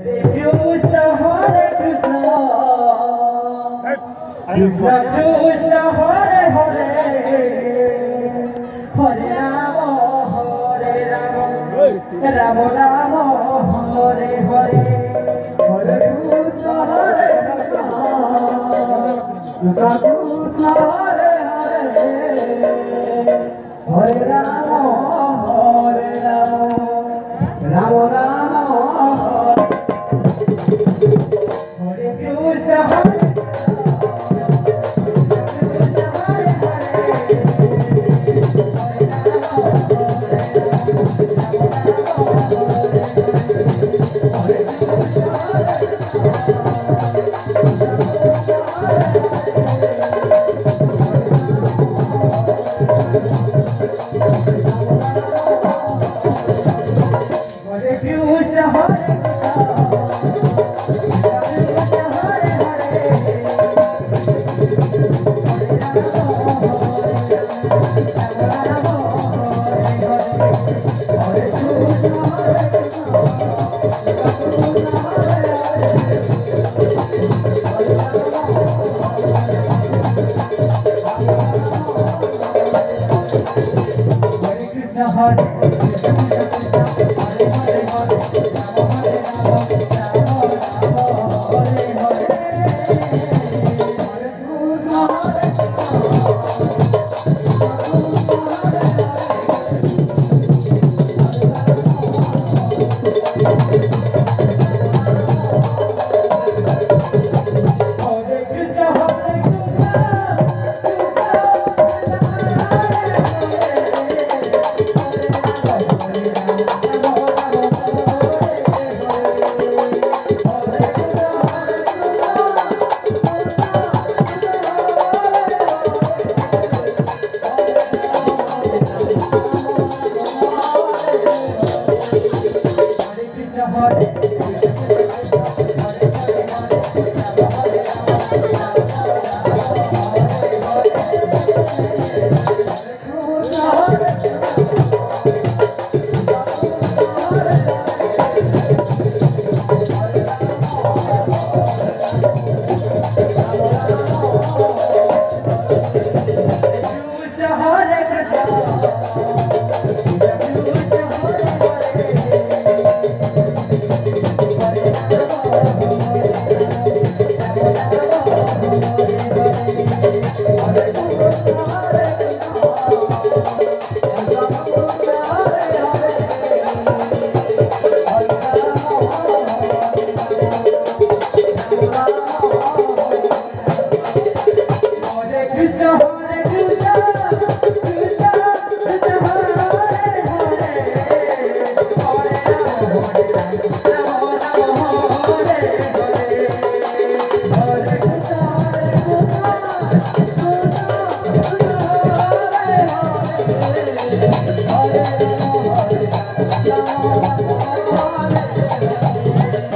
Krishna Hare Krishna Krishna Krishna Hare Hare Hare Rama Hare Rama Rama Rama Hare Hare Hare Krishna Hare Krishna Krishna Krishna Hare Hare Hare Rama Hare Rama Rama Rama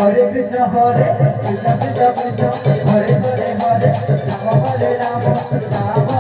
Hare Krishna Hare Hare Krishna Krishna Krishna Hare Hare Hare Rama Hare Rama Rama